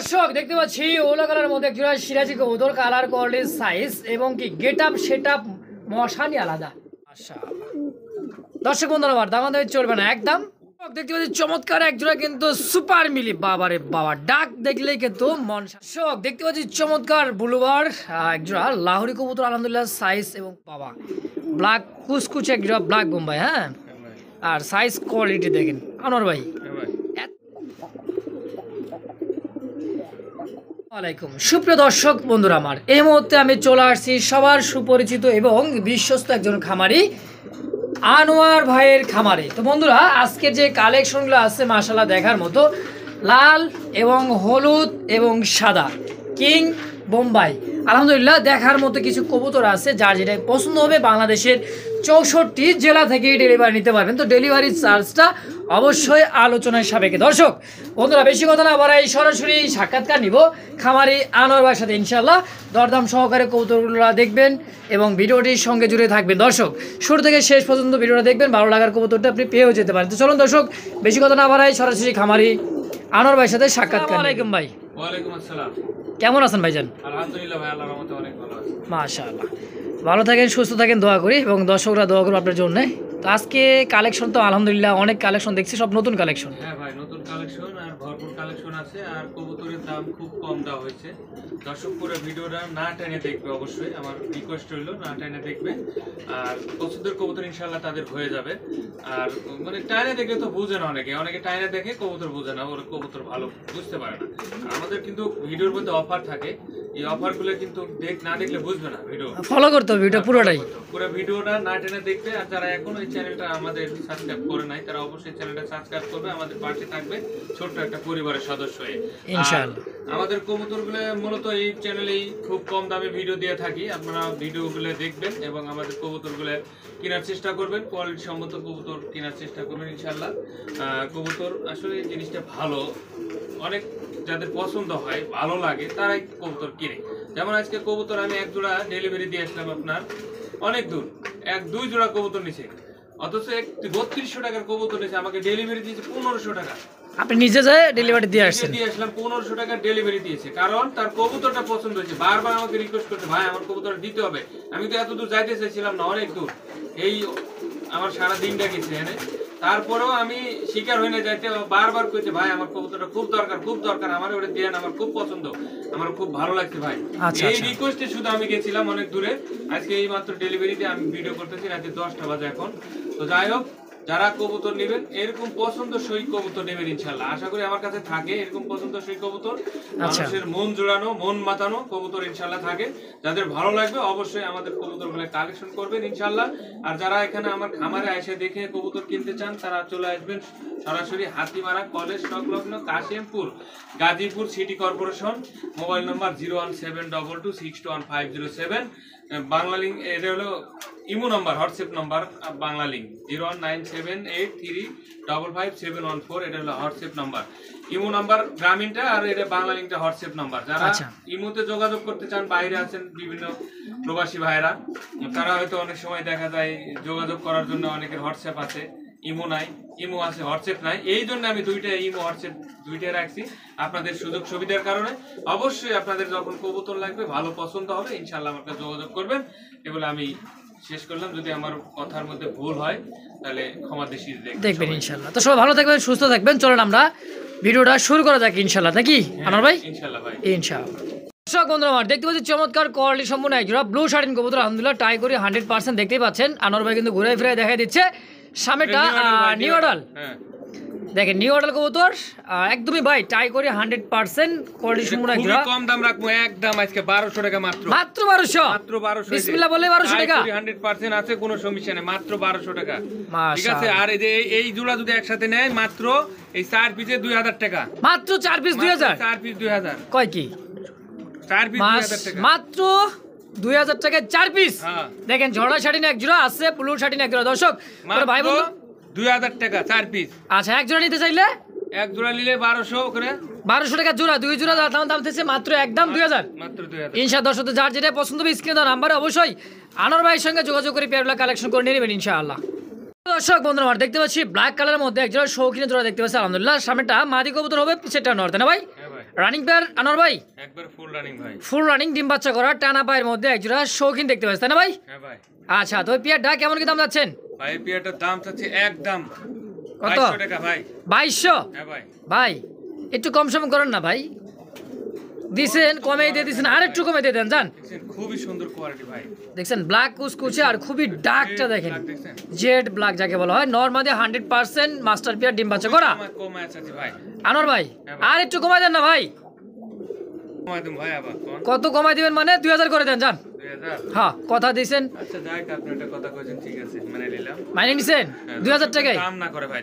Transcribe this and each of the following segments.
দর্শক দেখতে পাচ্ছি ওলা কালার মধ্যে একজোড়া সিরাজি কবুতর, কালার কোয়ালিটি সাইজ এবং কি গেট আপ সেট আপ মশানি আলাদা। মাশাআল্লাহ দর্শক বন্ধুরা, আমার দামাদামি চলবে না একদম। দেখতে পাচ্ছি চমৎকার একজোড়া কিন্তু সুপার মিলি, বাবারে বাবা ডাক দেখলেই কিন্তু মন। দর্শক দেখতে পাচ্ছি চমৎকার ব্লুবার একজোড়া লাহোরি কবুতর, আলহামদুলিল্লাহ সাইজ এবং বাবা ব্ল্যাক কুচকুচ একজোড়া ব্ল্যাক বোম্বাই। হ্যাঁ, আর সাইজ কোয়ালিটি দেখেন আনোয়ার ভাই। আসসালামাইকুম সুপ্রিয় দর্শক বন্ধুরা, আমার এই মুহূর্তে আমি চলে আসছি সবার সুপরিচিত এবং বিশ্বস্ত একজন খামারি আনোয়ার ভাইয়ের খামারে। তো বন্ধুরা, আজকে যে কালেকশনগুলো আছে মাশাআল্লাহ দেখার মতো, লাল এবং হলুদ এবং সাদা কিং বোম্বাই, আলহামদুলিল্লাহ দেখার মতো কিছু কবুতর আছে। যার যেটা পছন্দ হবে বাংলাদেশের 64টি জেলা থেকে ডেলিভারি নিতে পারবেন। তো ডেলিভারি চার্জটা অবশ্যই আলোচনার সাপেক্ষে। দর্শক বন্ধুরা, বেশি কথা না বাড়াই সরাসরি সাক্ষাৎকার নিব খামারি আনোয়ার ভাইয়ের সাথে। ইনশাল্লাহ দরদাম সহকারে কবুতরগুলো দেখবেন এবং ভিডিওটির সঙ্গে জুড়ে থাকবেন। দর্শক শুরু থেকে শেষ পর্যন্ত ভিডিওটা দেখবেন, ভালো লাগার কবুতরটা আপনি পেয়েও যেতে পারেন। তো চলুন দর্শক, বেশি কথা না বাড়াই সরাসরি খামারি আনোয়ার ভাইয়ের সাথে সাক্ষাৎকার। ওয়ালাইকুম ভাই। ওয়ালাইকুম আসসালাম। কেমন আছেন ভাইজান? আলহামদুলিল্লাহ ভাই, আল্লাহর রহমতে অনেক ভালো আছি। মাশাআল্লাহ, ভালো থাকেন সুস্থ থাকেন দোয়া করি এবং দর্শকরা দোয়া করবো আপনার জন্য। তো আজকে কালেকশন তো আলহামদুলিল্লাহ অনেক কালেকশন দেখছি, সব নতুন কালেকশন। হ্যাঁ ভাই, নতুন কালেকশন আর ভরপুর কালেকশন আছে, আর কবুতরের দাম খুব কম দেওয়া হয়েছে। দর্শক পুরো ভিডিওটা না টেনে দেখবে, অবশ্যই আমার রিকোয়েস্ট রইলো না টেনে দেখবে। আর পছন্দের কবুতর ইনশাল্লাহ তাদের হয়ে যাবে। আর মানে টাইনে দেখলে তো বুঝে না, অনেকে টাইনে দেখে কবুতর বুঝে না, ওরা কবুতর ভালো বুঝতে পারে না। আর আমাদের কিন্তু ভিডিওর মধ্যে অফার থাকে, এই অফারগুলো কিন্তু না দেখলে বুঝবে না। ভিডিও ফলো করতে হবে, ভিডিও পুরোটাই পুরো ভিডিওটা না টেনে দেখবে। আর যারা এখন এই চ্যানেলটা আমাদের সাবস্ক্রাইব করে নাই, তারা অবশ্যই চ্যানেলটা সাবস্ক্রাইব করবে, আমাদের পাশে থাকবে ছোট্ট একটা পরিবারের সদস্য হয়ে ইনশাআল্লাহ। আমাদের কবুতরগুলো মূলত এই চ্যানেলেই খুব কম দামে ভিডিও দিয়ে থাকি, আপনারা ভিডিওগুলো দেখবেন এবং আমাদের কবুতরগুলো কেনার চেষ্টা করবেন, কোয়ালিটি সম্মত কবুতর কেনার চেষ্টা করবেন ইনশাআল্লাহ। কবুতর আসলে এই জিনিসটা ভালো, অনেক যাদের পছন্দ হয় ভালো লাগে তারাই কবুতর কিনে। যেমন আজকে কবুতর আমি এক জোড়া ডেলিভারি দিয়ে আসলাম আপনার অনেক দূর, দুই জোড়া কবুতর নিছে, অথচ 3200 টাকার কবুতর নিছে, আমাকে ডেলিভারি দিয়েছে 1500 টাকা। আপনি নিজে যায় ডেলিভারি দিয়ে আসছেন? দিয়ে আসলাম, 1500 টাকা ডেলিভারি দিয়েছে, কারণ তার কবুতরটা পছন্দ হয়েছে। বারবার আমাকে রিকোয়েস্ট করছে, ভাই আমার কবুতর দিতে হবে। আমি তো এত দূর যাইতে চাইছিলাম না, অনেক দূর, এই আমার সারা দিনটা গেছে এনে, তারপরেও আমি শিকার হয়ে না যাইতে বারবার কইছে, ভাই আমার কবুতরটা খুব দরকার, খুব দরকার, আমার ওটা দেন, আমার খুব পছন্দ, আমার খুব ভালো লাগছে ভাই। এই রিকোয়েস্টে শুধু আমি গেছিলাম অনেক দূরে। আজকে এই মাত্র ডেলিভারিতে আমি ভিডিও করতেছি, রাতে 10টা বাজে এখন। তো যাই হোক, যারা কবুতর নেবেন এরকম পছন্দসই কবুতর নেবেন ইনশাআল্লাহ। আশা করি আমার কাছে থাকে এরকম পছন্দসই কবুতর, মানুষের মন জোড়ানো মন মাতানো কবুতর ইনশাআল্লাহ থাকে। যাদের ভালো লাগবে অবশ্যই আমাদের কবুতরগুলো কালেকশন করবেন ইনশাআল্লাহ। আর যারা এখানে আমার খামারে এসে দেখে কবুতর কিনতে চান, তারা চলে আসবেন সরাসরি হাতিমারা কলেজ সংলগ্ন Kashimpur, Gazipur city corporation. Mobile নম্বর 01722621507। বাংলা লিঙ্ক এটা হলো imo number, WhatsApp number Bangla link 01978355714, এটা হলো হোয়াটসঅ্যাপ নাম্বার। ইমো নাম্বার গ্রামীণটা, আর এটা বাংলা লিঙ্কটা হোয়াটসঅ্যাপ নাম্বার। যারা ইমোতে যোগাযোগ করতে চান, বাইরে আছেন বিভিন্ন প্রবাসী ভাইরা, তারা হয়তো অনেক সময় দেখা যায় যোগাযোগ করার জন্য অনেকের হোয়াটসঅ্যাপ আছে, ইমো নাই, ইমো আছে হোয়াটসঅ্যাপ নাই। এই জন্য আমি দুইটা ইমো হোয়াটসঅ্যাপ দুইটাই রাখছি আপনাদের সুযোগ সুবিধার কারণে। অবশ্যই আপনাদের যখন কবুতর লাগবে, ভালো পছন্দ হবে, ইনশাআল্লাহ আমার কাছে যোগাযোগ করবেন। এগুলো আমি শেষ করলাম, যদি আমার কথার মধ্যে ভুল হয় তাহলে ক্ষমা দৃষ্টিতে দেখবেন ইনশাআল্লাহ। তো সবাই ভালো থাকবেন সুস্থ থাকবেন। চলুন আমরা ভিডিওটা শুরু করা যাক ইনশাআল্লাহ, নাকি আনোয়ার ভাই? ইনশাআল্লাহ ভাই, ইনশাআল্লাহ। দর্শক বন্ধুরা, আমার দেখতে পাচ্ছি চমৎকার কোয়ালিটি সম্পূর্ণ একজোড়া ব্লু শার্টিন কবুতর, আলহামদুলিল্লাহ টাই করে 100% দেখতেই পাচ্ছেন। আনোয়ার ভাই কিন্তু ঘুরে ফিরে দেখাই দিচ্ছে সামনেটা নিউ অডাল। দেখেন নিউ অডাল কবুতর একদমই ভাই টাই করে 100% কোয়ালিটি সম্পূর্ণ একজোড়া। কম দাম রাখবো একদম, আজকে 1200 টাকা মাত্র, মাত্র 1200, মাত্র 1200। বিসমিল্লাহ বলে 1200 টাকা, 100% আছে, কোনো সমস্যা নেই, মাত্র 1200 টাকা। ঠিক আছে। আর এই জোড়া যদি একসাথে নেয়, মাত্র এই 4 পিসে 2000 টাকা, মাত্র 4 পিস 2000, 4 পিস 2000, কয় কি 4 পিস 2000 টাকা, মাত্র 2000 টাকায় 4 পিস। দেখেন ঝর্ণা শার্টিন এক জোড়া আছে, ব্লু শার্টিন এক জোড়া। দর্শক ভাই বন্ধু 2000 টাকা 4 পিস। আচ্ছা, এক জোড়া নিতে চাইলে, এক জোড়া নিলে 1200 করে, 1200 টাকা জোড়া, দুই জোড়া দাম দিতেছে মাত্র একদম 2000, মাত্র 2000 ইনশাআল্লাহ। দর্শক যার যেটা পছন্দ হবে স্ক্রিনে দেওয়া নাম্বারে অবশ্যই আনোয়ার ভাইয়ের সঙ্গে যোগাযোগ করে পেয়ারগুলো কালেকশন করে নিয়ে নেবেন ইনশাআল্লাহ। দর্শক বন্ধুরা, আমার দেখতে পাচ্ছি ব্ল্যাক কালারের মধ্যে এক জোড়া শৌখিন জোড়া দেখতে পাচ্ছি, আলহামদুলিল্লাহ। সামনেটা মাদি কবুতর হবে, পিছেরটা নর, তাই না ভাই? রানিং পেয়ার আনোয়ার ভাই, একবার ফুল রানিং ভাই। ফুল রানিং ডিম বাচ্চা করা টানা পায়ের মধ্যে একজোড়া শৌখিন দেখতে পাচ্ছেন, তাই না ভাই? হ্যাঁ ভাই। আচ্ছা, তো ওই পেয়ারটা কেমন কি দাম যাচ্ছেন? ভাই এই পেয়ারটার দাম চাচ্ছি একদম কত? 2200 টাকা ভাই। 2200? হ্যাঁ ভাই। ভাই একটু কম সম করেন না ভাই, দিছেন কমে দিয়ে দিছেন, আর একটু কমে দিয়ে দেন জান। দেখছেন খুবই সুন্দর কোয়ালিটি ভাই। দেখছেন ব্ল্যাক কুচকুচে আর খুবই ডার্কটা দেখেন, দেখছেন জেড ব্ল্যাক যাকে বলা হয়, নরমালি 100% মাস্টার পেয়ার ডিম বাচ্চা করা। কমায় আছে ভাই। আনোয়ার ভাই আর একটু কমাই দেন না ভাই। কমায় দেন ভাই আবার কোন কত কমাই দিবেন মানে 2000 করে দেন জান। 2000? হ্যাঁ কথা দিছেন, আচ্ছা যাই আপনি একটা কথা কইছেন, ঠিক আছে মানে নিলাম। মাইনে নিছেন 2000 টাকায়। দাম না করে ভাই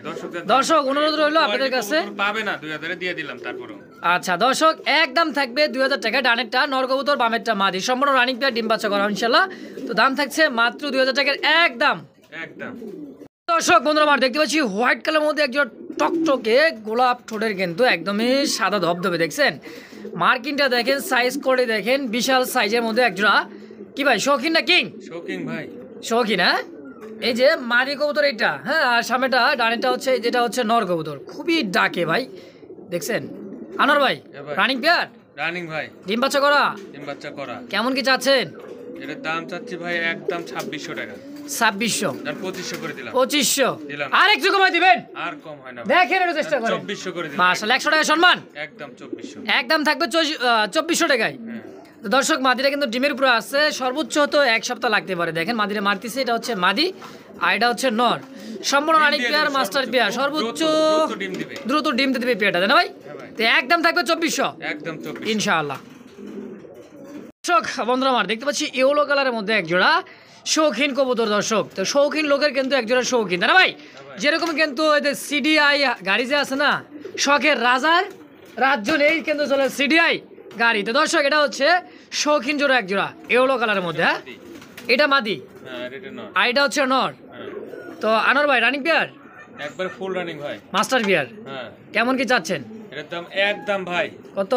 দর্শক অনুরোধ রইলো আপনাদের কাছে, পাবে না 2000 এ দিয়ে দিলাম তারপরও। আচ্ছা দর্শক একদম থাকবে 2000 টাকা, ডানেরটা নর কবুতর, বামেরটা মাদি, সম্পূর্ণ রানিং পেয়ার ডিম বাচ্চা করা ইনশাআল্লাহ। তো দাম থাকছে মাত্র 2000 টাকার একদম। একদম দর্শক বন্ধুরা আমার দেখতে পাচ্ছি হোয়াইট কালার মধ্যে একজন টকটকে গোলাপ ঠোঁটের, কিন্তু একদমই সাদা ধবধবে, দেখছেন মার্কিনটা দেখেন, সাইজ করে দেখেন, বিশাল সাইজের মধ্যে একজোড়া কি ভাই শৌখিন না কিং? শৌখিন ভাই। শৌখিন হ্যাঁ। এই যে মাদি কবুতর এইটা, হ্যাঁ, আর সামনেটা ডানেরটা হচ্ছে যেটা হচ্ছে নর কবুতর, খুবই ডাকে ভাই, দেখছেন আনোয়ার ভাই। রানিং পেয়ার রানিং ভাই, ডিম বাচ্চা করা, ডিম বাচ্চা করা। কেমন কি চাচ্ছেন? এর দাম চাচ্ছি ভাই একদম 2600 টাকা। 2600? আর 2500 করে দিলাম। 2500? দিলাম। আর একটু কমাই দিবেন? আর কম হয় না, দেখেন একটু চেষ্টা করেন। 2400 করে দিলাম। মাশাআল্লাহ 100 টাকা সম্মান, একদম 2400। একদম থাকবে 2400 টাকায়। হ্যাঁ তো দর্শক মাদিরা কিন্তু ডিমের উপরে আছে, সর্বোচ্চ তো 1 সপ্তাহ লাগতে পারে। দেখেন মাদিরা মারতেছে, এটা হচ্ছে মাদি আর এটা হচ্ছে নর, সম্পূর্ণ রানিং পেয়ার মাস্টার পেয়ার, সর্বোচ্চ দ্রুত ডিম দিতে দেবে পেয়ারটা, তাই না ভাই? তো একদম থাকবে 2400 একদম 2400 ইনশাআল্লাহ। দর্শক বন্ধুরা আমার দেখতে পাচ্ছি ইয়েলো কালারের মধ্যে একজোড়া শৌখিন কবুতর। দর্শক তো শৌখিন লোকের কিন্তু একজোড়া শৌখিন, তাই না ভাই? যেরকম কিন্তু এদের সিডিআই গাড়ি যে আছে না, শখের রাজার রাজ্য নেই কিন্তু চলে সিডিআই গাড়ি। তো দর্শক এটা হচ্ছে শৌখিন জোড়া একজোড়া ইয়েলো কালারের মধ্যে, হ্যাঁ এটা মাদি আর এটা হচ্ছে নর। তো আনোয়ার ভাই রানিং পেয়ার, একবার ফুল রানিং ভাই, মাস্টার পেয়ার, হ্যাঁ কেমন কি চাচ্ছেন? এর দাম একদম ভাই কত?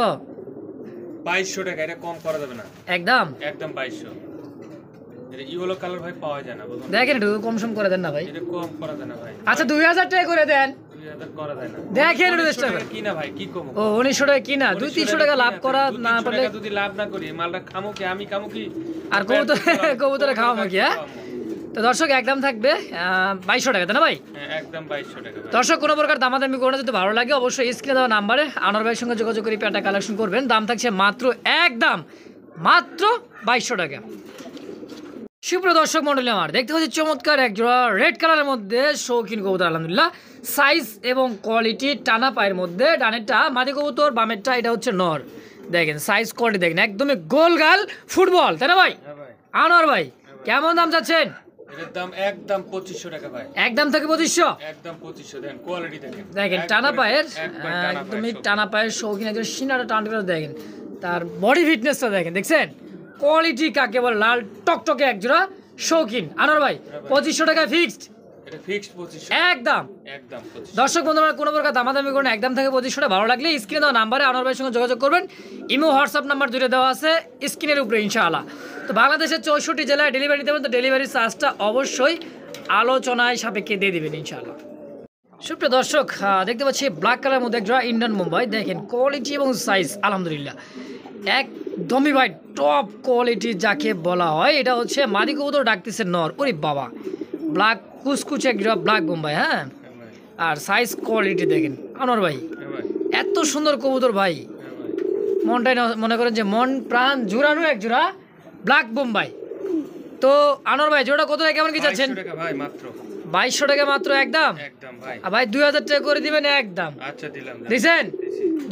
2200 টাকা, এটা কম করা যাবে না। একদম একদম 2200। এটা ইয়েলো কালার ভাই পাওয়া যায় না, বুঝুন। দেখেন একটু কম সম করে দেন না ভাই। এটা কম করা যায় না ভাই। আচ্ছা 2000 টাকা করে দেন। 2000 করা যায় না। দেখেন একটু চেষ্টা করেন। কি না ভাই, কি কম? ও 1900 টাকা কিনা, 200-300 টাকা লাভ করা না পারলে যদি লাভ না করি মালটা খামো কি, আমি খামো কি, আর কবুতরে খাওয়াবো কি? হ্যাঁ তো দর্শক একদম থাকবে 2200 টাকা, তাই না ভাই? হ্যাঁ একদম 2200 টাকা ভাই। দর্শক কোনো প্রকার দামাদামি করে যদি ভালো লাগে অবশ্যই স্ক্রিনে দেওয়া নাম্বারে আনোয়ার ভাইয়ের সঙ্গে যোগাযোগ করে পেয়ারটা কালেকশন করবেন। দাম থাকছে মাত্র একদম মাত্র 2200 টাকা। সুপ্রিয় দর্শক মন্ডলী আমার দেখতে পাচ্ছি চমৎকার একজোড়া রেড কালারের মধ্যে শৌখিন কবুতর, আলহামদুলিল্লাহ সাইজ এবং কোয়ালিটি টানা পায়ের মধ্যে, ডানেরটা মাদি কবুতর, বামেরটা এটা হচ্ছে নর। দেখেন সাইজ কোয়ালিটি দেখেন, একদমই গোল গাল ফুটবল, তাই না ভাই? হ্যাঁ ভাই। আনোয়ার ভাই কেমন দাম চাচ্ছেন? এর দাম একদম 2500 টাকা ভাই। একদম থেকে 2500? একদম 2500। দেখেন কোয়ালিটি দেখেন, দেখেন টানা পায়ের, একবার টানা একদমই পায়ের টানা পায়ের শৌখিন একজন সিনাটা টান করে দেখেন, তার বডি ফিটনেসটা দেখেন, দেখছেন কোয়ালিটি কাকে বলে, লাল টকটকে একজোড়া শৌখিন। আনোয়ার ভাই 2500 টাকা ফিক্সড? এটা ফিক্সড 2500 একদম। একদম 2500। দর্শক বন্ধুরা কোনো প্রকার দামাদামি করেন, একদম থেকে 2500 টাকা। ভালো লাগলে স্ক্রিনে দেওয়া নাম্বারে আনোয়ার ভাইয়ের সঙ্গে যোগাযোগ করবেন। ইমো হোয়াটসঅ্যাপ নাম্বার দুটো দেওয়া আছে স্ক্রিনের উপরে ইনশাআল্লাহ। তো বাংলাদেশের 64 জেলায় ডেলিভারি দেবেন, তো ডেলিভারি চার্জটা অবশ্যই আলোচনায় সাপেক্ষে দিয়ে দেবেন ইনশাআল্লাহ। সুপ্রিয় দর্শক দেখতে পাচ্ছি ব্ল্যাক কালারের মধ্যে একজোড়া ইন্ডিয়ান মুম্বাই, দেখেন কোয়ালিটি এবং সাইজ আলহামদুলিল্লাহ একদমই ভাই টপ কোয়ালিটি যাকে বলা হয়। এটা হচ্ছে মাদি কবুতর ডাকতেছে নর, ওরে বাবা ব্ল্যাক কুচকুচে একজোড়া ব্ল্যাক মুম্বাই, হ্যাঁ আর সাইজ কোয়ালিটি দেখেন। আনোয়ার ভাই এত সুন্দর কবুতর ভাই, মনটাই মনে করেন যে মন প্রাণ জোড়ানো এক জোড়া ব্ল্যাক বোম্বাই। তো আনোয়ার ভাই জোড়া কত টাকা কেমন কি চাচ্ছেন? 2200 টাকা ভাই মাত্র। 2200 টাকা মাত্র একদম? একদম ভাই। আর ভাই 2000 টাকা করে দিবেন একদম? আচ্ছা দিলাম। দিছেন?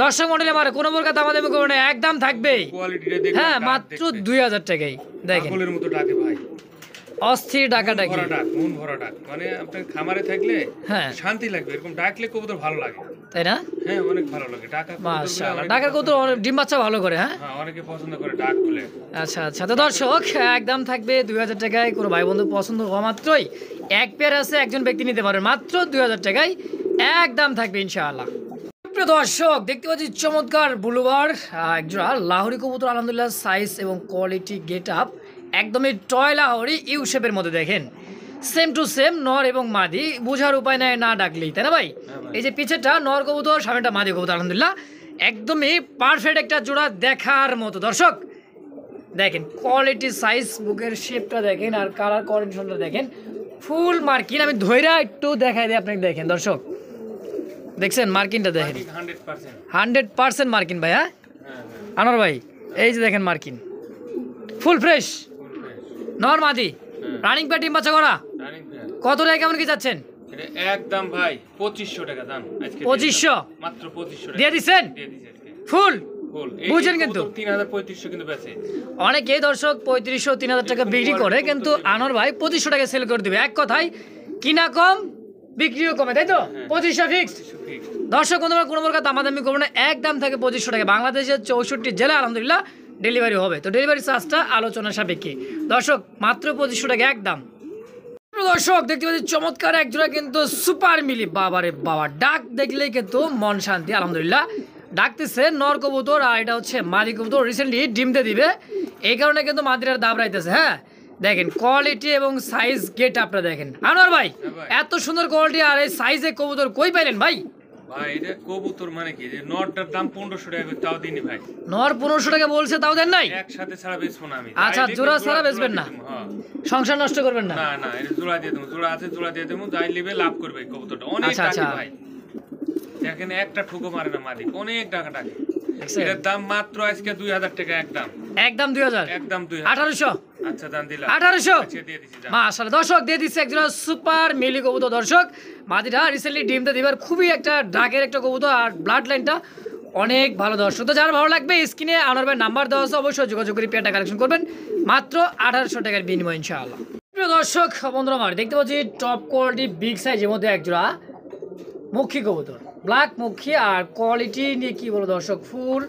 দর্শক মন্ডলী আমার কোনো প্রকার দামাদামি করবে না, একদম থাকবে। কোয়ালিটিটা দেখেন, হ্যাঁ মাত্র 2000 টাকাই। দেখেন পাগলের মতো ডাকে ভাই, অস্থির ডাকাডাকি, মন ভরা ডাক, মানে আপনার খামারে থাকলে হ্যাঁ শান্তি লাগবে, এরকম ডাকলে কবুতর ভালো লাগে, তাই না? হ্যাঁ অনেক ভালো লাগে ডাকা। মাশাআল্লাহ ডাকার কবুতর ডিম বাচ্চা ভালো করে, হ্যাঁ হ্যাঁ অনেকে পছন্দ করে ডাক বলে। আচ্ছা আচ্ছা তো দর্শক একদম থাকবে 2000 টাকায়। কোনো ভাই বন্ধু পছন্দ হওয়া মাত্রই এক পেয়ার আছে, একজন ব্যক্তি নিতে পারে মাত্র 2000 টাকায় একদম থাকবে ইনশাআল্লাহ। প্রিয় দর্শক দেখতে পাচ্ছি চমৎকার বুলুবার একজোড়া লাহোরি কবুতর, আলহামদুলিল্লাহ সাইজ এবং কোয়ালিটি গেট আপ একদমই টয় লাহোরি ইউ শেপের মধ্যে, দেখেন সেম টু সেম নর এবং মাদি, বোঝার উপায় নাই না ডাকলেই, তাই না ভাই? এই যে পিছেরটা নর কবুতর, সামনেটা মাদি কবুতর, আলহামদুলিল্লাহ একদমই পারফেক্ট একটা জোড়া দেখার মতো দর্শক। দেখেন কোয়ালিটি, সাইজ, বুকের শেপটা দেখেন আর কালার কন্ডিশনটা দেখেন, ফুল মার্কিন। আমি ধৈরা একটু দেখাই দিই আপনাকে, দেখেন দর্শক, দেখছেন মার্কিনটা দেখেন, 100% মার্কিন ভাই। হ্যাঁ আনোয়ার ভাই, এই যে দেখেন মার্কিন, ফুল ফ্রেশ নর মাদি, রানিং প্যাড ডিম বাচ্চা করা। কত টাকা কেমন কি যাচ্ছেন? একদম ভাই 2500 টাকা দাম আজকে, 2500 মাত্র 2500 দিয়ে দিচ্ছেন ফুল। বুঝেন কিন্তু 3500 কিন্তু বেচে অনেকেই দর্শক 3500-3000 টাকা বিক্রি করে, কিন্তু আনোয়ার ভাই 2500 টাকা সেল করে দিবে। এক কথায় কিনা কম বিক্রিও কমে, তাই তো? 2500 ফিক্স। দর্শক বন্ধুরা কোনো প্রকার দামাদামি করবো না, একদম থাকে 2500 টাকা। বাংলাদেশের 64 জেলা আলহামদুলিল্লাহ ডেলিভারি হবে, তো ডেলিভারি চার্জটা আলোচনা সাপেক্ষে। দর্শক মাত্র 2500 টাকা একদম। দর্শক দেখতে পাচ্ছি চমৎকার একজোড়া কিন্তু সুপার মিলি, বাবারে বাবা, ডাক দেখলেই কিন্তু মন শান্তি আলহামদুলিল্লাহ। ডাকতেছে নর কবুতর, আর এটা হচ্ছে মাদি কবুতর, রিসেন্টলি ডিমতে দিবে, এই কারণে কিন্তু মাদিরার দাব রাইতেছে। হ্যাঁ দেখেন কোয়ালিটি এবং সাইজ, গেট আপটা দেখেন। আনোয়ার ভাই এত সুন্দর কোয়ালিটি আর এই সাইজে কবুতর কই পাইলেন ভাই? ভাই এটা কবুতর মানে কি, যে নরটার দাম 1500 টাকা তাও দিনি ভাই। নর 1500 টাকা বলছে তাও দেন নাই? একসাথে ছাড়া বেচবো না আমি। আচ্ছা জোড়া ছাড়া বেচবেন না, সংসার নষ্ট করবেন না? না না, এটা জোড়া দিয়ে দেবো, জোড়া আছে জোড়া দিয়ে দেবো, যাই লিবে লাভ করবে কবুতরটা। অনেক টাকা ভাই, দেখেন একটা ঠুকো মারে না মালিক, অনেক টাকা টাকা। এটার দাম মাত্র আজকে 2000 টাকা একদম, একদম 2000, একদম 1800। আচ্ছা দাম দিলাম 1800 দিয়ে দিছি। মাশাআল্লাহ দর্শক দিয়ে দিচ্ছে একজন সুপার মিলি কবুতর। দর্শক মাদিটা রিসেন্টলি ডিমটা দিবার, খুবই একটা ডাকের একটা কবুতর, আর ব্লাড লাইনটা অনেক ভালো। দর্শক তো যার ভালো লাগবে স্ক্রিনে আনোয়ার ভাই নাম্বার দেওয়া আছে, অবশ্যই যোগাযোগ করে পেয়ারটা কালেকশন করবেন মাত্র 1800 টাকার বিনিময় ইনশাআল্লাহ। প্রিয় দর্শক বন্ধুরা আমার দেখতে পাচ্ছি টপ কোয়ালিটি বিগ সাইজের মধ্যে একজোড়া মক্ষী কবুতর, ব্ল্যাক মক্ষী, আর কোয়ালিটি নিয়ে কি বলো দর্শক, ফুল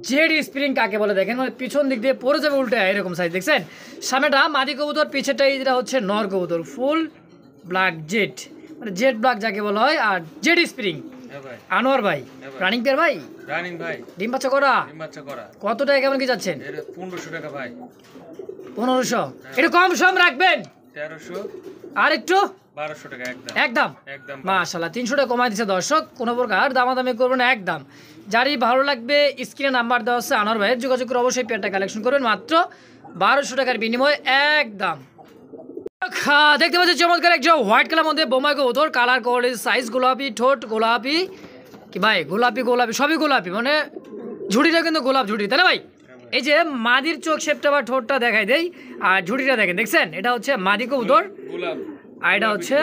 জেড স্প্রিং কাকে বলে দেখেন, মানে পিছন দিক দিয়ে পড়ে যাবে উল্টে এরকম সাইজ দেখছেন। সামনেটা মাদি কবুতর, পিছেটা যেটা হচ্ছে নর কবুতর, ফুল ব্ল্যাক জেড, মানে জেড ব্ল্যাক যাকে বলা হয়, আর জেড স্প্রিং। আনোয়ার ভাই রানিং পেয়ার ভাই, রানিং ভাই, ডিম বাচ্চা করা, ডিম বাচ্চা করা। কত টাকা কেমন কি যাচ্ছেন? 1500 টাকা ভাই। 1500 একটু কম সম রাখবেন, 1300 আর একটু 1200 টাকা একদম, একদম একদম মাশাআল্লাহ 300 টাকা কমাই দিচ্ছে দর্শক, কোনো প্রকার দামাদামি করবেন না একদম। যারই ভালো লাগবে স্ক্রিনে নাম্বার দেওয়া আছে আনোয়ার ভাইয়ের, যোগাযোগ করে অবশ্যই পেয়ারটা কালেকশন করবেন মাত্র 1200 টাকার বিনিময়ে একদম। দেখতে পাচ্ছি চমৎকার একটা হোয়াইট কালার মধ্যে বোমা কবুতর, কালার কোয়ালিটি সাইজ গোলাপি, ঠোঁট গোলাপি, কি ভাই গোলাপি গোলাপি সবই গোলাপি, মানে ঝুড়িটা কিন্তু গোলাপ ঝুড়ি, তাই না ভাই? এই যে মাদির চোখ শেপটা বা ঠোঁটটা দেখাই দেই, আর ঝুড়িটা দেখেন, দেখছেন এটা হচ্ছে মাদি কবুতর, আর এটা হচ্ছে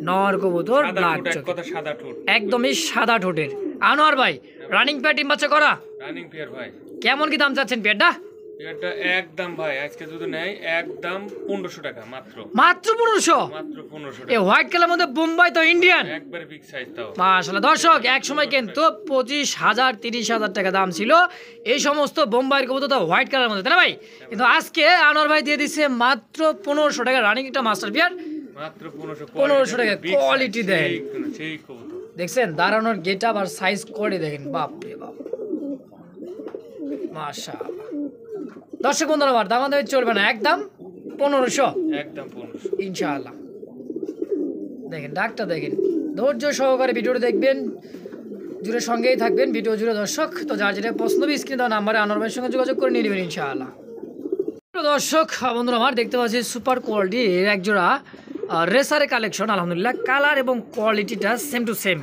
নর কবুতর, ব্ল্যাক চোখ, সাদা ঠোঁট, একদমই সাদা ঠোঁটের। আনোয়ার ভাই রানিং পেয়ার ডিম বাচ্চা করা, রানিং পেয়ার ভাই। কেমন কি দাম চাচ্ছেন পেয়ারটা? পেয়ারটা একদম ভাই আজকে যদি নেয় একদম 1500 টাকা মাত্র, মাত্র 1500, মাত্র 1500 এই টাকা। হোয়াইট কালার মধ্যে বোম্বাই তো ইন্ডিয়ান, একবারে বিগ সাইজ তাও। মাশাআল্লাহ দর্শক এক সময় কিন্তু 25,000 30,000 টাকা দাম ছিল এই সমস্ত বোম্বাইয়ের কবুতর, তো হোয়াইট কালার মধ্যে, তাই না ভাই? কিন্তু আজকে আনোয়ার ভাই দিয়ে দিচ্ছে মাত্র 1500 টাকা, রানিং একটা মাস্টার পেয়ার মাত্র 1500 টাকা। কোয়ালিটি দেখেন, সেই কবুতর দেখছেন দাঁড়ানোর গেট আপ আর সাইজ করে দেখেন, বাপ রে বাপ মাশাআল্লাহ। দর্শক বন্ধুরা আমার দামাদামি চলবে না, একদম 1500, একদম 1500 ইনশাআল্লাহ। দেখেন ডাকটা দেখেন, ধৈর্য সহকারে ভিডিওটা দেখবেন, জুড়ে সঙ্গেই থাকবেন ভিডিও জুড়ে দর্শক। তো যার যেটা পছন্দ হবে স্ক্রিনে দেওয়া নাম্বারে আনোয়ার ভাইয়ের সঙ্গে যোগাযোগ করে নিয়ে নেবেন ইনশাআল্লাহ। দর্শক বন্ধুরা আমার দেখতে পাচ্ছি সুপার কোয়ালিটির একজোড়া রেসারের কালেকশন আলহামদুলিল্লাহ, কালার এবং কোয়ালিটিটা সেম টু সেম,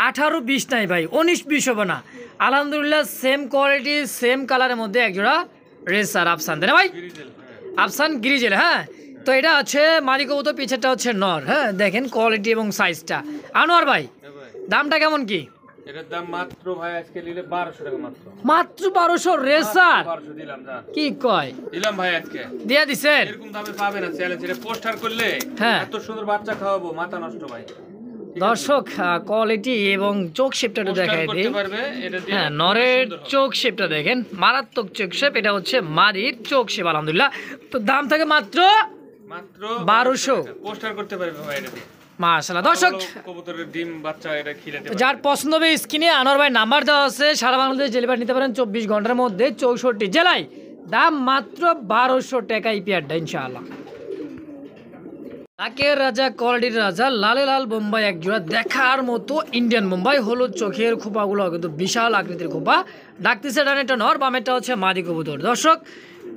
18-20 নাই ভাই, 19-20 হবে না আলহামদুলিল্লাহ, সেম কোয়ালিটি সেম কালারের মধ্যে একজোড়া রেসার আফসান, তাই না ভাই? আফসান গ্রিজেল। হ্যাঁ তো এটা হচ্ছে মাদি কবুতর, পিছেরটা হচ্ছে নর। হ্যাঁ দেখেন কোয়ালিটি এবং সাইজটা। আনোয়ার ভাই দামটা কেমন কি? এটার দাম মাত্র ভাই আজকে নিলে 1200 টাকা মাত্র, মাত্র 1200 রেসার, 1200 দিলাম না কি কয় দিলাম ভাই আজকে দিয়া দিছেন? এরকম দামে পাবে না চ্যালেঞ্জ, এটা পোস্টার করলে হ্যাঁ এত সুন্দর বাচ্চা খাওয়াবো মাথা নষ্ট ভাই। দর্শক কোয়ালিটি এবং চোখ শেপটা একটু দেখাই দিই। হ্যাঁ নরের চোখ শেপটা দেখেন, মারাত্মক চোখ শেপ, এটা হচ্ছে মাদির চোখ শেপ আলহামদুলিল্লাহ। তো দাম থাকে মাত্র 1200, পোস্টার করতে পারবে ভাই এটা দিয়ে মাশাআল্লাহ। দর্শক কবুতরের ডিম বাচ্চা এটা খিলাতে পারবে, যার পছন্দ হবে স্ক্রিনে আনোয়ার ভাই নাম্বার দেওয়া আছে, সারা বাংলাদেশ ডেলিভারি নিতে পারেন 24 ঘন্টার মধ্যে 64 জেলায়, দাম মাত্র 1200 টাকা এই পেয়ারটা ইনশাআল্লাহ। লাকের রাজা কোয়ালিটির রাজা লালে লাল বোম্বাই এক জোড়া দেখার মতো ইন্ডিয়ান বোম্বাই। হলুদ চোখের খোপাগুলো কিন্তু বিশাল আকৃতির খোপা। ডাকতেছে ডানেটা নর, বামেরটা হচ্ছে মাদি কবুতর। দর্শক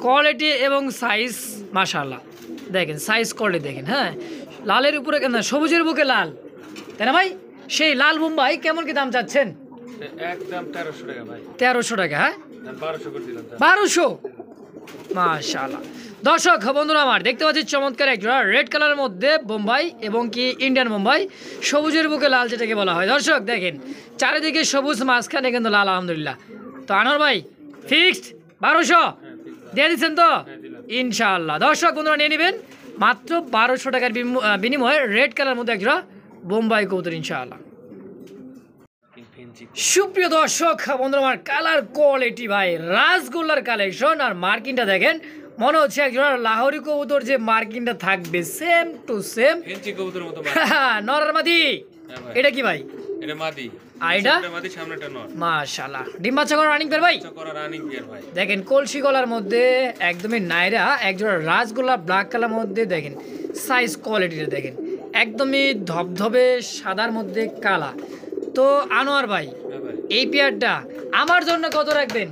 কোয়ালিটি এবং সাইজ মাশাআল্লাহ দেখেন, সাইজ কোয়ালিটি দেখেন। হ্যাঁ, লালের উপরে কেন সবুজের বুকে লাল, তাই না ভাই? সেই লাল বোম্বাই কেমন কি দাম চাচ্ছেন? একদম 1300 টাকা ভাই। 1300 টাকা? হ্যাঁ, 1200 করে দিলাম। 1200? মাশাআল্লাহ। দর্শক বন্ধুরা আমার দেখতে পাচ্ছি চমৎকার এক জোড়া রেড কালারের মধ্যে বোম্বাই এবং কি ইন্ডিয়ান বোম্বাই, সবুজের বুকে লাল যেটাকে বলা হয়। দর্শক দেখেন চারিদিকে সবুজ, মাঝখানে কিন্তু লাল আলহামদুলিল্লাহ। তো আনোয়ার ভাই ফিক্সড 1200 দিয়ে দিচ্ছেন তো? ইনশাআল্লাহ। দর্শক বন্ধুরা নিয়ে নেবেন মাত্র 1200 টাকার বিনিময়ে রেড কালারের মধ্যে এক জোড়া বোম্বাই কবুতর ইনশাআল্লাহ। সুপ্রিয় দর্শক বন্ধুরা আমার কালার কোয়ালিটি ভাই রাসগোল্লার কালেকশন। আর মার্কিনটা দেখেন, মনে হচ্ছে একজন লাহোরি কবুতর যে মার্কিনটা থাকবে সেম টু সেম ফেন্সি কবুতরের মতো। নর মাদি? এটা কি ভাই? এটা মাদি। আর এটা মাদি, সামনেটা নর। মাশাআল্লাহ। ডিম বাচ্চা করা রানিং পেয়ার ভাই? করা রানিং পেয়ার ভাই। দেখেন কলসি গলার মধ্যে একদমই নাইরা একজোড়া রাসগোল্লা ব্ল্যাক কালার মধ্যে দেখেন সাইজ কোয়ালিটিটা দেখেন, একদমই ধবধবে সাদার মধ্যে কালা। তো আনোয়ার ভাই এই পেয়ারটা আমার জন্য কত রাখবেন?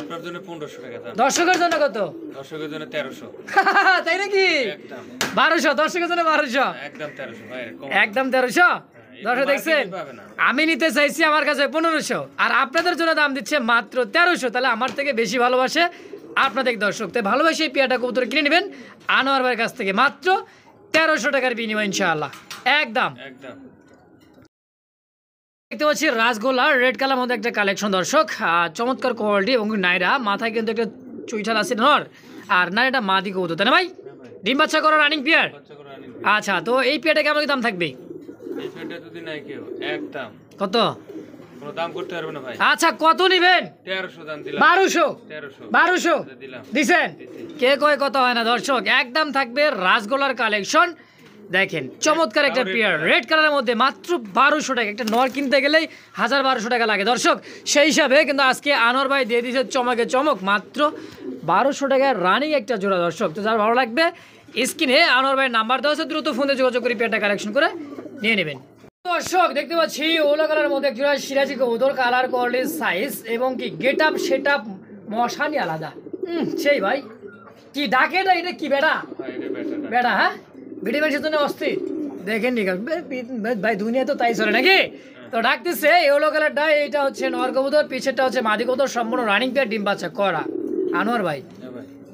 আপনার জন্য 1500 টাকা দাম। দর্শকের জন্য কত? দর্শকের জন্য 1300। তাই নাকি? একদম 1200 দর্শকের জন্য 1200? একদম 1300 ভাই। একদম 1300? দর্শক দেখছেন, আমি নিতে চাইছি আমার কাছে 1500 আর আপনাদের জন্য দাম দিচ্ছে মাত্র 1300। তাহলে আমার থেকে বেশি ভালোবাসে আপনাদের দর্শক। তাই ভালোবাসে এই পেয়ারটা কবুতর কিনে নেবেন আনোয়ার ভাইয়ের কাছ থেকে মাত্র 1300 টাকার বিনিময় ইনশাআল্লাহ। একদম একদম। দেখতে পাচ্ছি রাসগোল্লা রেড কালার মধ্যে একটা কালেকশন দর্শক, চমৎকার কোয়ালিটি এবং নাইরা মাথায় কিন্তু একটা চুইঠাল আছে নর, আর নাইরাটা মাদি কবুতর, তাই না ভাই? ডিম বাচ্চা করা রানিং পেয়ার? আচ্ছা, তো এই পেয়ারটা কেমন দাম থাকবে? এই পেয়ারটা যদি নাই কেউ একদম কত? কোনো দাম করতে পারবে না ভাই। আচ্ছা কত নেবেন? 1300 দাম দিলাম। 1200 দিলাম। দিছেন? কে কয় কত হয় না দর্শক, একদম থাকবে রাসগোল্লার কালেকশন। দেখেন চমৎকার একটা পেয়ার রেড কালারের মধ্যে মাত্র 1200 টাকা। একটা নর কিনতে গেলেই 1200 টাকা লাগে দর্শক। সেই হিসাবে কিন্তু আজকে আনোয়ার ভাই দিয়ে দিয়েছে চমকে চমক, মাত্র 1200 টাকায় রানিং একটা জোড়া দর্শক। তো যার ভালো লাগবে স্ক্রিনে আনোয়ার ভাইয়ের নাম্বার দেওয়া আছে, দ্রুত ফোনে যোগাযোগ করে পেয়ারটা কালেকশন করে নিয়ে নেবেন। দর্শক দেখতে পাচ্ছি ওলা কালারের মধ্যে একজোড়া সিরাজি কবুতর, কালার কোয়ালিটি সাইজ এবং কি গেট আপ সেট আপ মশানি আলাদা। সেই ভাই কি ডাকে না, এটা কি বেড়া? বেড়া? হ্যাঁ, ভিডিও ম্যাচের জন্য অস্থির দেখেন নি ভাই, দুনিয়া তো তাই চলে নাকি? তো ডাকতেছে ইয়েলো কালারটা, এইটা হচ্ছে নর কবুতর, পিছেরটা হচ্ছে মাদি কবুতর, সম্পূর্ণ রানিং পেয়ার, ডিম বাচ্চা করা। আনোয়ার ভাই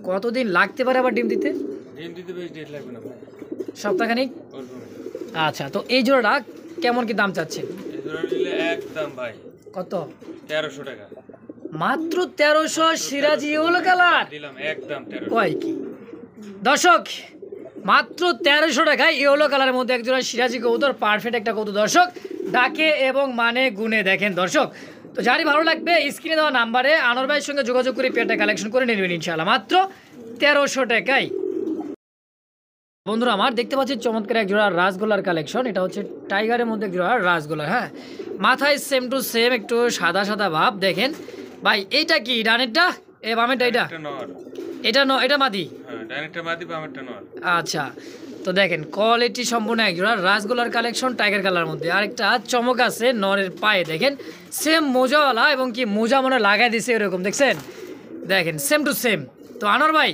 কতদিন লাগতে পারে আবার ডিম দিতে? ডিম দিতে বেশ ডেট লাগবে না ভাই, সপ্তাহখানিক। আচ্ছা, তো এই জোড়াটা কেমন কি দাম চাচ্ছেন? এই জোড়া নিলে একদম ভাই কত? 1300 টাকা মাত্র 1300 সিরাজি ইয়েলো কালার দিলাম। একদম 1300। কয় কি দর্শক, মাত্র 1300 টাকায় ইয়েলো কালারের মধ্যে একজোড়া সিরাজি কবুতর, পারফেক্ট একটা কবুতর দর্শক, ডাকে এবং মানে গুনে দেখেন দর্শক। তো যারই ভালো লাগবে স্ক্রিনে দেওয়া নাম্বারে আনোয়ার ভাইয়ের সঙ্গে যোগাযোগ করে পেয়ারটা কালেকশন করে নিয়ে নেবেন ইনশাআল্লাহ মাত্র 1300 টাকায়। বন্ধুরা আমার দেখতে পাচ্ছি চমৎকার এক জোড়া রাসগোল্লার কালেকশন। এটা হচ্ছে টাইগারের মধ্যে এক জোড়া রাসগোল্লা। হ্যাঁ, মাথায় সেম টু সেম একটু সাদা সাদা ভাব। দেখেন ভাই এইটা কি ডানেরটা এ বামেরটা? এটা এটা মাদি? হ্যাঁ, ডানেরটা মাদি, বামেরটা নর। আচ্ছা, তো দেখেন কোয়ালিটি সম্পূর্ণ এক জোড়া রাসগোল্লার কালেকশন টাইগার কালার মধ্যে। আরেকটা চমক আছে নরের পায়ে, দেখেন সেম মোজাওয়ালা এবং কি মোজা মনে লাগাই দিছে এরকম, দেখছেন? দেখেন সেম টু সেম। তো আনোয়ার ভাই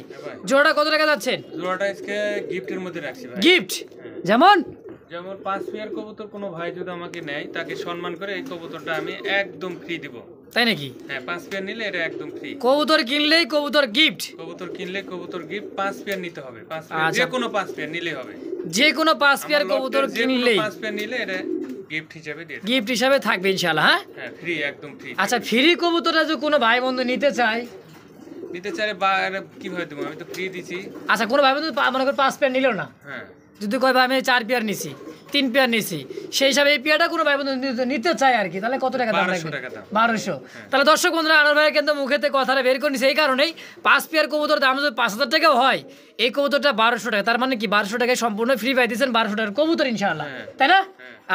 জোড়াটা কত টাকা যাচ্ছেন? জোড়াটা আজকে গিফটের মধ্যে রাখছি ভাই। গিফট যেমন 5 পেয়ার কবুতর কোনো ভাই যদি আমাকে নেয় তাকে সম্মান করে এই কবুতরটা আমি একদম ফ্রি দিব। তাই নাকি? হ্যাঁ, 5 পেয়ার নিলে এটা একদম ফ্রি। কবুতর কিনলেই কবুতর গিফট? কবুতর কিনলে কবুতর গিফট। 5 পেয়ার নিতে হবে। 5 পেয়ার যে কোনো 5 পেয়ার নিলেই হবে। যে কোনো 5 পেয়ার কবুতর কিনলেই 5 পেয়ার নিলে এটা গিফট হিসেবে দিয়ে দেব। গিফট হিসেবে থাকবে ইনশাআল্লাহ। হ্যাঁ হ্যাঁ, ফ্রি, একদম ফ্রি। আচ্ছা, ফ্রি কবুতরটা যদি কোনো ভাই বন্ধু নিতে চায় কিভাবে দেবো? আমি তো ফ্রি দিছি। আচ্ছা, কোনো ভাই বন্ধু মনে করে 5 পেয়ার নিলেও না, হ্যাঁ, যদি কয় ভাই আমি 4 পেয়ার নিছি, 3 পেয়ার নিছি, সেই হিসাবে এই পেয়ারটা কোনো ভাই বন্ধু নিতে চায় আর কি, তাহলে কত টাকা দাম লাগবে? 1200। তাহলে দর্শক বন্ধুরা আনোয়ার ভাইয়ের কিন্তু মুখেতে কথাটা বের করে নিছে এই কারণেই, 5 পেয়ার কবুতর দাম যদি 5000 টাকাও হয়, এই কবুতরটা 1200 টাকা। তার মানে কি 1200 টাকায় সম্পূর্ণ ফ্রি পাই দিচ্ছেন 1200 টাকার কবুতর ইনশাআল্লাহ, তাই না?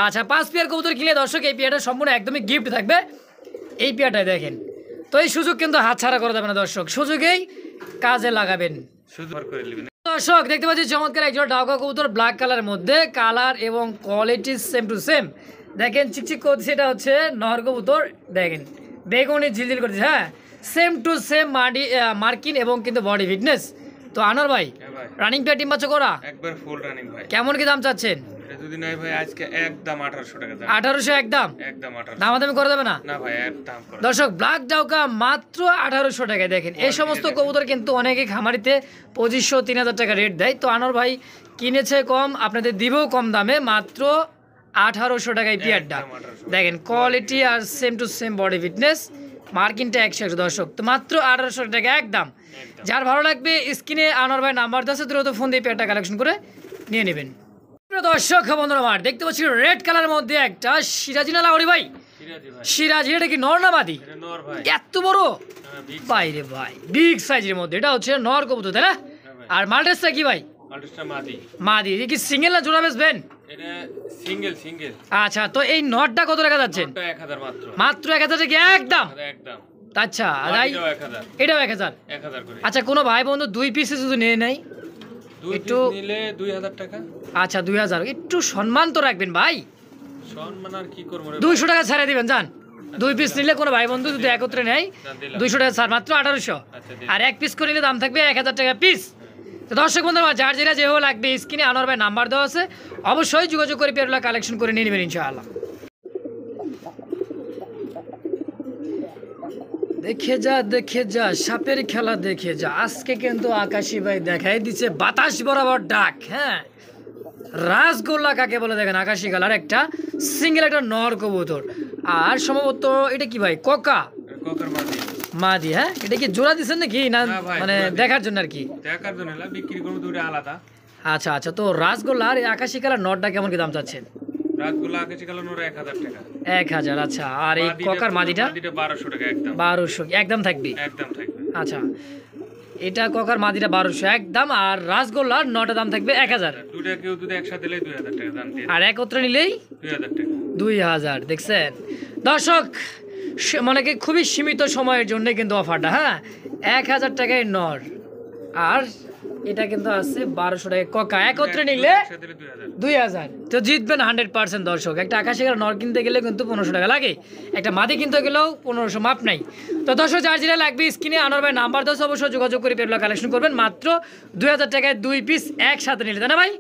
আচ্ছা, 5 পেয়ার কবুতর কিনলে দর্শক এই পেয়ারটা সম্পূর্ণ একদমই গিফট থাকবে। এই পেয়ারটাই দেখেন, তো এই সুযোগ কিন্তু হাতছাড়া করা যাবে না দর্শক, সুযোগেই কাজে লাগাবেন। দর্শক দেখতে পাচ্ছি চমৎকার একজন ডাউকা কবুতর ব্ল্যাক কালারের মধ্যে, কালার এবং কোয়ালিটি সেম টু সেম। দেখেন চিকচিক করছে, এটা হচ্ছে নর কবুতর। দেখেন বেগুনি ঝিলঝিল করছে, হ্যাঁ সেম টু সেম মার্কিন এবং কিন্তু বডি ফিটনেস। তো আনোয়ার ভাই রানিং পেয়ার টিম বাচ্চা করা একবার ফুল রানিং ভাই। কেমন কি দাম চাচ্ছেন? এটা যদি নাই ভাই আজকে একদম 1800 টাকা দাম। 1800 একদম? একদম 1800। দামাদামি করা যাবে না? না ভাই একদম করা। দর্শক ব্ল্যাক ডাউকা মাত্র 1800 টাকায়। দেখেন এই সমস্ত কবুতর কিন্তু অনেকে খামারিতে 2500 3000 টাকা রেট দেয়। তো আনোয়ার ভাই কিনেছে কম, আপনাদের দিবেও কম দামে, মাত্র 1800 টাকায় পেয়ারটা। দেখেন কোয়ালিটি আর same to same body fitness, মার্কিনটা 100 দর্শক। তো মাত্র 1800 টাকা একদম। যার ভালো লাগবে স্ক্রিনে আনোয়ার ভাই নাম্বার আছে, দ্রুত ফোন দিয়ে পেয়ারটা কালেকশন করে নিয়ে নেবেন। দর্শক বন্ধুরা আমার দেখতে পাচ্ছি রেড কালারের মধ্যে একটা সিরাজি না লাউরি ভাই? সিরাজি। এটা কি নর না মাদি? এত বড় ভাই রে ভাই, বিগ সাইজের মধ্যে। এটা হচ্ছে নর কবুতর তাই না? আর মাল্টেসটা কি ভাই? মাদি। কি সিঙ্গেল না জোড়া বেচবেন? এটা সিঙ্গেল সিঙ্গেল। আচ্ছা, তো এই নটটা কত টাকা যাচ্ছেন? 1000 মাত্র। মাত্র 1000 টাকা একদম? একদম। আচ্ছা এটাও 1000 1000 করে। আচ্ছা, কোনো ভাই বন্ধু 2 পিসে শুধু নিয়ে নেয় একটু নিলে 2000 টাকা। আচ্ছা 2000, একটু সম্মান তো রাখবেন ভাই। সম্মান আর কি করব রে? 200 টাকা ছাড়ে দিবেন জান। 2 পিস নিলে কোনো ভাই বন্ধু যদি একত্রে নেয় 200 টাকা ছাড়, মাত্র 1800। আর 1 পিস করে নিলে দাম থাকবে 1000 টাকা পিস। তো দর্শক বন্ধুরা যার যেটা যেভাবে লাগবে স্ক্রিনে আনোয়ার ভাই নাম্বার দেওয়া আছে, অবশ্যই যোগাযোগ করে পেয়ারগুলো কালেকশন করে নিয়ে নেবেন ইনশাআল্লাহ। দেখে যা সাপের খেলা দেখে যা। আজকে কিন্তু আকাশী ভাই দেখাই দিচ্ছে বাতাস বরাবর ডাক। হ্যাঁ রাসগোল্লা কাকে বলে দেখেন, আকাশী কালার একটা সিঙ্গেল একটা নর কবুতর। আর সম্ভবত এটা কি ভাই? কোকা মাদি। হ্যাঁ এটা কি জোড়া দিচ্ছেন নাকি না মানে দেখার জন্য আর কি? দেখার জন্য না, বিক্রি করব দুটো আলাদা। আচ্ছা আচ্ছা, তো রাসগোল্লা আর আকাশী কালার নরটা কেমন কি দাম চাচ্ছেন? রাসগোল্লা আকাশী কালার নর 1000 টাকা। 1000। আচ্ছা, আর এই কোকার মাদিটা? 1200 টাকা একদম। 1200 একদম থাকবে? একদম থাকবে। আচ্ছা, এটা কোকার মাদিটা 1200 একদম, আর রাসগোল্লার নটা দাম থাকবে 1000। দুটো কেউ যদি একসাথে নিলে 2000 টাকা দাম দিয়ে, আর একত্রে নিলেই 2000 টাকা। 2000। দেখছেন দর্শক, মানে কি খুবই সীমিত সময়ের জন্য কিন্তু অফারটা। হ্যাঁ 1000 টাকায় নর, আর এটা কিন্তু আছে 1200 টাকায় কোকা। একত্রে নিলে 2000। তো জিতবেন 100% দর্শক। একটা আকাশী কালার নর কিনতে গেলে কিন্তু 1500 টাকা লাগে, একটা মাদি কিনতে গেলেও 1500, মাপ নাই। তো দর্শক যার যেটা লাগবে স্ক্রিনে আনোয়ার ভাই নাম্বার 10 অবশ্যই যোগাযোগ করে পেয়ারগুলো কালেকশন করবেন। মাত্র 2000 টাকায় 2 পিস একসাথে নিলে, তাই না ভাই?